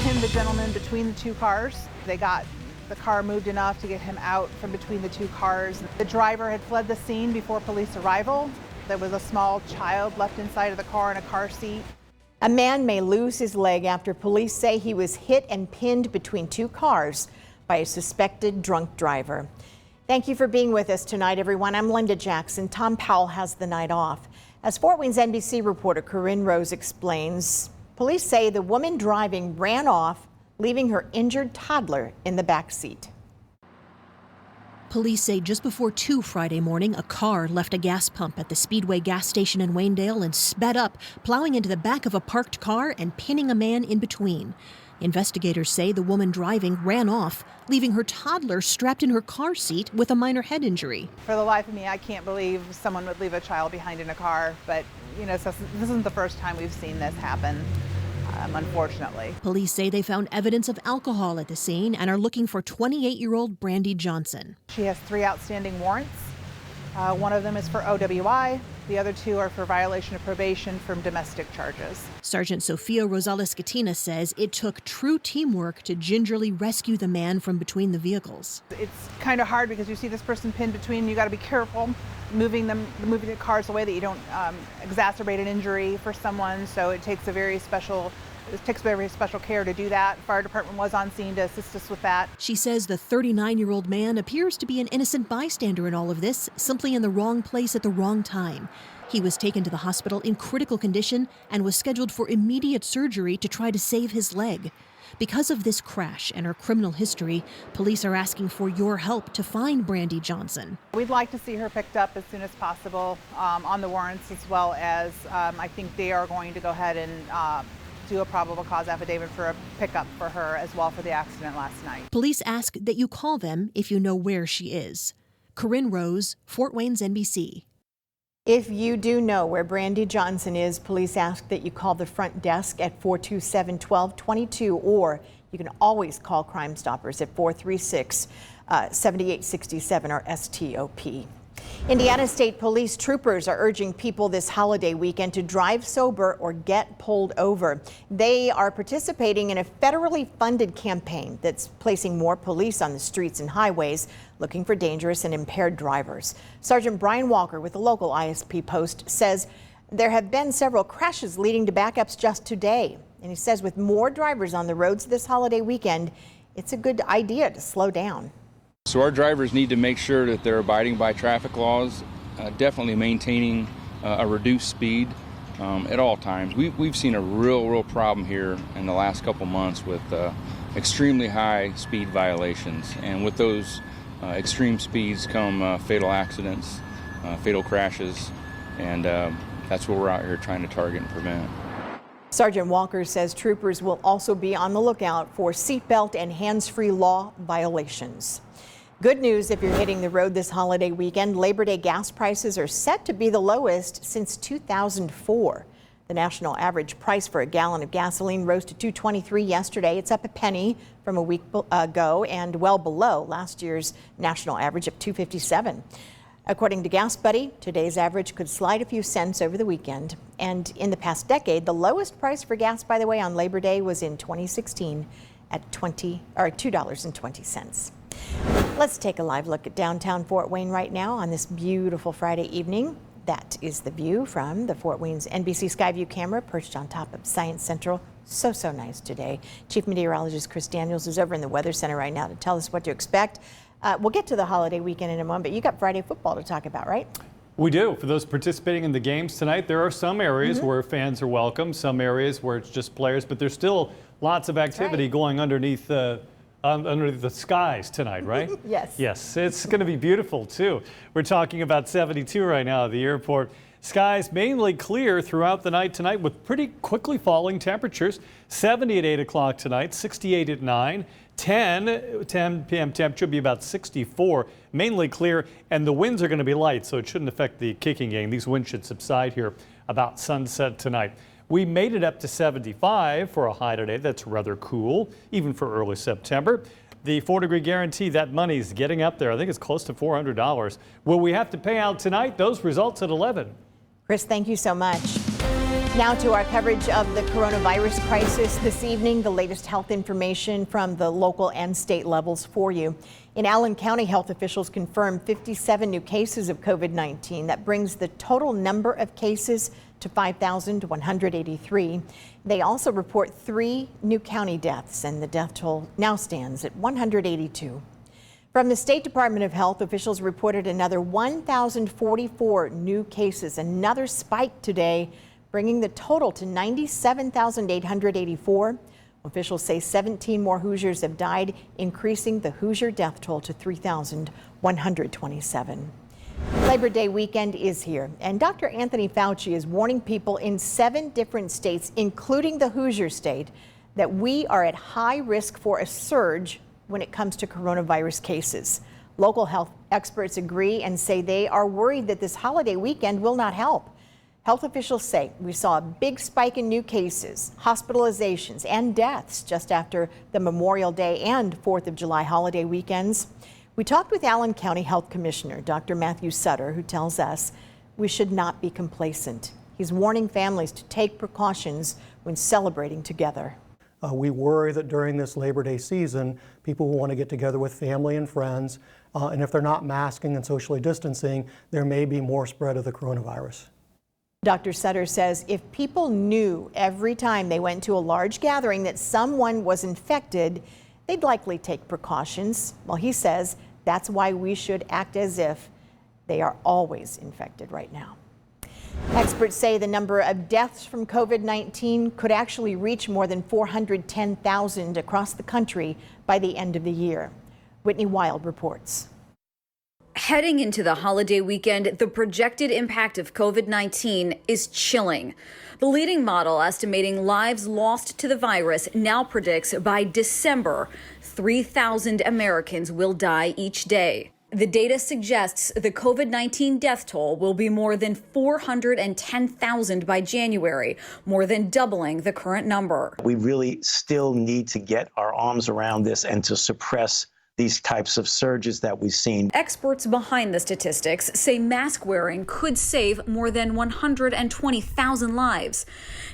pinned the gentleman between the two cars. They got the car moved enough to get him out from between the two cars. The driver had fled the scene before police arrival. There was a small child left inside of the car in a car seat. A man may lose his leg after police say he was hit and pinned between two cars by a suspected drunk driver. Thank you for being with us tonight, everyone. I'm Linda Jackson. Tom Powell has the night off. As Fort Wayne's NBC reporter Corinne Rose explains, police say the woman driving ran off, leaving her injured toddler in the back seat. Police say just before 2 Friday morning, a car left a gas pump at the Speedway gas station in Waynedale and sped up, plowing into the back of a parked car and pinning a man in between. Investigators say the woman driving ran off, leaving her toddler strapped in her car seat with a minor head injury. For the life of me, I can't believe someone would leave a child behind in a car, but this isn't the first time we've seen this happen. Unfortunately. Police say they found evidence of alcohol at the scene and are looking for 28-year-old Brandy Johnson. She has 3 outstanding warrants. One of them is for OWI. The other 2 are for violation of probation from domestic charges. Sergeant Sofia Rosales-Catina says it took true teamwork to gingerly rescue the man from between the vehicles. It's kind of hard because you see this person pinned between. You got to be careful moving the cars away that you don't exacerbate an injury for someone. So it takes very special care to do that. Fire department was on scene to assist us with that. She says the 39-year-old man appears to be an innocent bystander in all of this, simply in the wrong place at the wrong time. He was taken to the hospital in critical condition and was scheduled for immediate surgery to try to save his leg. Because of this crash and her criminal history, police are asking for your help to find Brandy Johnson. We'd like to see her picked up as soon as possible on the warrants, as well as I think they are going to go ahead and do a probable cause affidavit for a pickup for her as well for the accident last night. Police ask that you call them if you know where she is. Corinne Rose, Fort Wayne's NBC. If you do know where Brandy Johnson is, police ask that you call the front desk at 427-1222, or you can always call Crime Stoppers at 436-7867 or STOP. Indiana State Police troopers are urging people this holiday weekend to drive sober or get pulled over. They are participating in a federally funded campaign that's placing more police on the streets and highways looking for dangerous and impaired drivers. Sergeant Brian Walker with the local ISP Post says there have been several crashes leading to backups just today. And he says with more drivers on the roads this holiday weekend, it's a good idea to slow down. So our drivers need to make sure that they're abiding by traffic laws, definitely maintaining a reduced speed at all times. We've seen a real problem here in the last couple months with extremely high speed violations, and with those extreme speeds come fatal accidents, fatal crashes, and that's what we're out here trying to target and prevent. Sergeant Walker says troopers will also be on the lookout for seatbelt and hands-free law violations. Good news if you're hitting the road this holiday weekend. Labor Day gas prices are set to be the lowest since 2004. The national average price for a gallon of gasoline rose to $2.23 yesterday. It's up a penny from a week ago and well below last year's national average of $2.57. According to Gas Buddy, today's average could slide a few cents over the weekend. And in the past decade, the lowest price for gas, by the way, on Labor Day was in 2016 at $2.20. Let's take a live look at downtown Fort Wayne right now on this beautiful Friday evening. That is the view from the Fort Wayne's NBC Skyview camera perched on top of Science Central. So nice today. Chief Meteorologist Chris Daniels is over in the Weather Center right now to tell us what to expect. We'll get to the holiday weekend in a moment, but you got Friday football to talk about, right? We do. For those participating in the games tonight, there are some areas where fans are welcome, some areas where it's just players, but there's still lots of activity going underneath the skies tonight, right? Yes. Yes, it's going to be beautiful too. We're talking about 72 right now at the airport. Skies mainly clear throughout the night tonight with pretty quickly falling temperatures. 70 at 8 o'clock tonight, 68 at 9. 10 p.m. temperature will be about 64, mainly clear, and the winds are going to be light, so it shouldn't affect the kicking game. These winds should subside here about sunset tonight. We made it up to 75 for a high today. That's rather cool, even for early September. The 4-degree guarantee, that money's getting up there. I think it's close to $400. Will we have to pay out tonight? Those results at 11. Chris, thank you so much. Now to our coverage of the coronavirus crisis this evening. The latest health information from the local and state levels for you. In Allen County, health officials confirmed 57 new cases of COVID-19. That brings the total number of cases to 5,183. They also report 3 new county deaths, and the death toll now stands at 182. From the State Department of Health, officials reported another 1,044 new cases, another spike today, bringing the total to 97,884. Officials say 17 more Hoosiers have died, increasing the Hoosier death toll to 3,127. Labor Day weekend is here, and Dr. Anthony Fauci is warning people in 7 different states, including the Hoosier state, that we are at high risk for a surge when it comes to coronavirus cases. Local health experts agree and say they are worried that this holiday weekend will not help. Health officials say we saw a big spike in new cases, hospitalizations, and deaths just after the Memorial Day and 4th of July holiday weekends. We talked with Allen County Health Commissioner Dr. Matthew Sutter, who tells us we should not be complacent. He's warning families to take precautions when celebrating together. We worry that during this Labor Day season, people will want to get together with family and friends, and if they're not masking and socially distancing, there may be more spread of the coronavirus. Dr. Sutter says if people knew every time they went to a large gathering that someone was infected, they'd likely take precautions. Well, he says that's why we should act as if they are always infected right now. Experts say the number of deaths from COVID-19 could actually reach more than 410,000 across the country by the end of the year. Whitney Wild reports. Heading into the holiday weekend, the projected impact of COVID-19 is chilling. The leading model estimating lives lost to the virus now predicts by December, 3,000 Americans will die each day. The data suggests the COVID-19 death toll will be more than 410,000 by January, more than doubling the current number. We really still need to get our arms around this and to suppress these types of surges that we've seen. Experts behind the statistics say mask wearing could save more than 120,000 lives.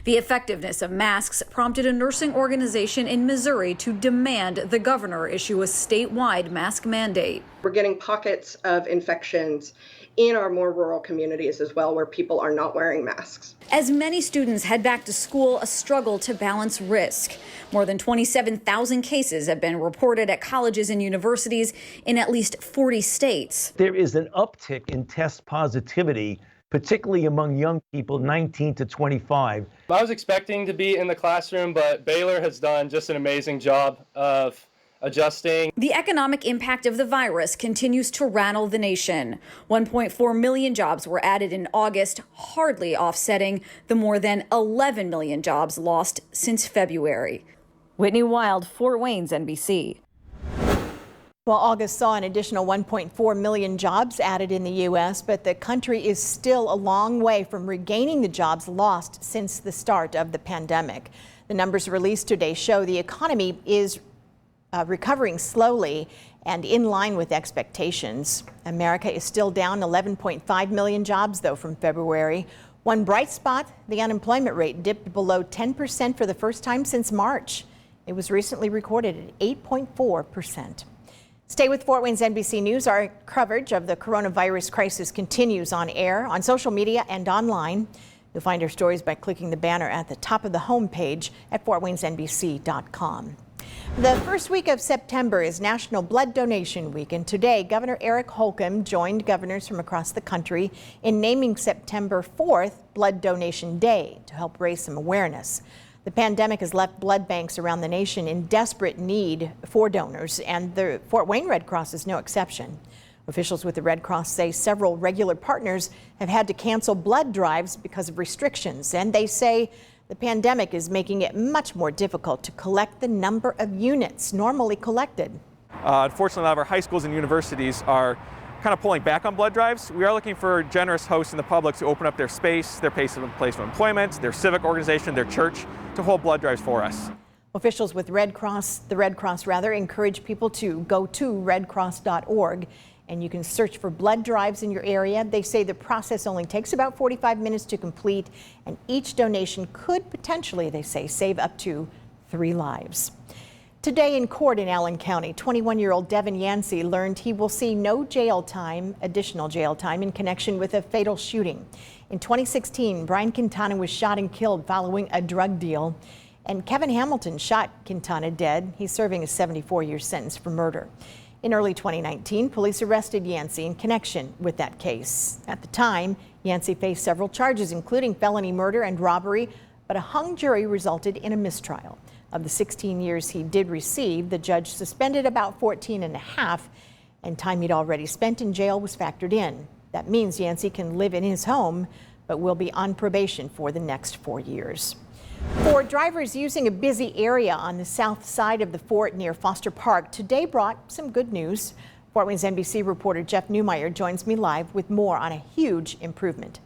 The effectiveness of masks prompted a nursing organization in Missouri to demand the governor issue a statewide mask mandate. We're getting pockets of infections in our more rural communities as well, where people are not wearing masks. As many students head back to school, a struggle to balance risk. More than 27,000 cases have been reported at colleges and universities in at least 40 states. There is an uptick in test positivity, particularly among young people 19 to 25. I was expecting to be in the classroom, but Baylor has done just an amazing job of adjusting. The economic impact of the virus continues to rattle the nation. 1.4 million jobs were added in August, hardly offsetting the more than 11 million jobs lost since February. Whitney Wild, Fort Wayne's NBC. Well, August saw an additional 1.4 million jobs added in the U.S., but the country is still a long way from regaining the jobs lost since the start of the pandemic. The numbers released today show the economy is recovering slowly and in line with expectations. America is still down 11.5 million jobs, though, from February. One bright spot, the unemployment rate dipped below 10% for the first time since March. It was recently recorded at 8.4%. Stay with Fort Wayne's NBC News. Our coverage of the coronavirus crisis continues on air, on social media, and online. You'll find our stories by clicking the banner at the top of the homepage at fortwaynesnbc.com. The first week of September is National Blood Donation Week, and today Governor Eric Holcomb joined governors from across the country in naming September 4th Blood Donation Day to help raise some awareness. The pandemic has left blood banks around the nation in desperate need for donors, and the Fort Wayne Red Cross is no exception. Officials with the Red Cross say several regular partners have had to cancel blood drives because of restrictions, and they say the pandemic is making it much more difficult to collect the number of units normally collected. Unfortunately, a lot of our high schools and universities are kind of pulling back on blood drives. We are looking for generous hosts in the public to open up their space, their place of employment, their civic organization, their church, to hold blood drives for us. Officials with the Red Cross encourage people to go to redcross.org and you can search for blood drives in your area. They say the process only takes about 45 minutes to complete, and each donation could potentially, they say, save up to 3 lives. Today in court in Allen County, 21-year-old Devin Yancey learned he will see no additional jail time in connection with a fatal shooting. In 2016, Brian Quintana was shot and killed following a drug deal, and Kevin Hamilton shot Quintana dead. He's serving a 74-year sentence for murder. In early 2019, police arrested Yancey in connection with that case. At the time, Yancey faced several charges, including felony murder and robbery, but a hung jury resulted in a mistrial. Of the 16 years he did receive, the judge suspended about 14 and a half, and time he'd already spent in jail was factored in. That means Yancey can live in his home, but will be on probation for the next 4 years. For drivers using a busy area on the south side of the fort near Foster Park, today brought some good news. Fort Wayne's NBC reporter Jeff Newmeyer joins me live with more on a huge improvement.